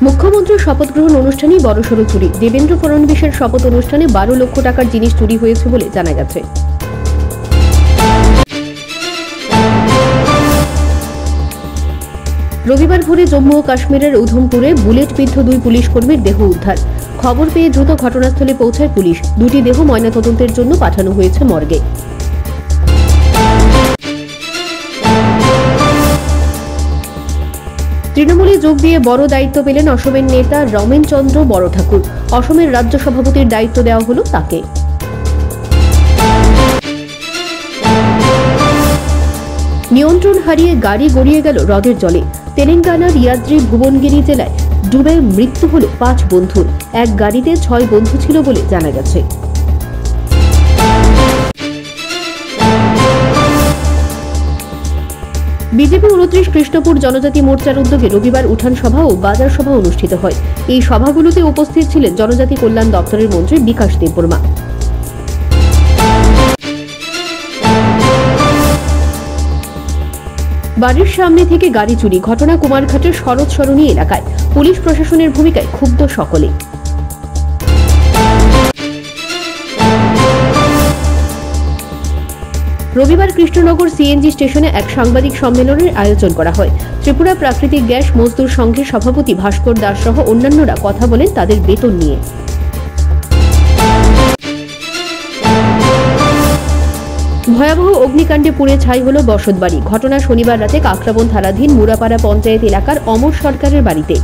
মুখ্যমন্ত্রীর শপথ গ্রহণ অনুষ্ঠানে বড়সড় চুরি। দেবেন্দ্র ফড়নবিসের শপথ অনুষ্ঠানে 12 লক্ষ টাকার জিনিস চুরি হয়েছে বলে জানা গেছে। রবিবার ভোরে জম্মু ও কাশ্মীরের উধমপুরে বুলেটবিদ্ধ 2 পুলিশ কর্মীর দেহ উদ্ধার। খবর পেয়ে দ্রুত ঘটনাস্থলে পৌঁছায় পুলিশ। দুটি দেহ ময়নাতদন্তের জন্য পাঠানো হয়েছে মর্গে। তৃণমূলে যোগ দিয়ে বড় দায়িত্ব পেলেন অসমের নেতা রমেন চন্দ্র বড় ঠাকুর। অসমের রাজ্য সভাপতির দায়িত্ব দেওয়া হল তাকে। নিয়ন্ত্রণ হারিয়ে গাড়ি গড়িয়ে গেল হ্রদের জলে। তেলেঙ্গানার ইয়াদ্রি ভুবনগিরি জেলায় ডুবে মৃত্যু হল 5 বন্ধুর। এক গাড়িতে 6 বন্ধু ছিল বলে জানা গেছে। বিজেপি 29 কৃষ্ণপুর জনজাতি মোর্চার উদ্যোগে রবিবার উঠান সভা ও বাজার সভা অনুষ্ঠিত হয়। এই সভাগুলোতে উপস্থিত ছিলেন জনজাতি কল্যাণ দপ্তরের মন্ত্রী বিকাশ দেববর্মা। বাড়ির সামনে থেকে গাড়ি চুরি ঘটনা কুমারঘাটের শরৎ সরণী এলাকায়। পুলিশ প্রশাসনের ভূমিকায় ক্ষুব্ধ সকলে। রবিবার কৃষ্ণনগর সিএনজি স্টেশনে এক সাংবাদিক সম্মেলনের আয়োজন করা হয়। ত্রিপুরা প্রাকৃতিক গ্যাস মজদুর সংঘের সভাপতি ভাস্কর দাস সহ অন্যান্যরা কথা বলেন তাদের বেতন নিয়ে। ভয়াবহ অগ্নিকাণ্ডে পুড়ে ছাই হল বসতবাড়ি। ঘটনা শনিবার রাতে কাকরাবন থানাধীন মুরাপাড়া পঞ্চায়েত এলাকার অমর সরকারের বাড়িতে।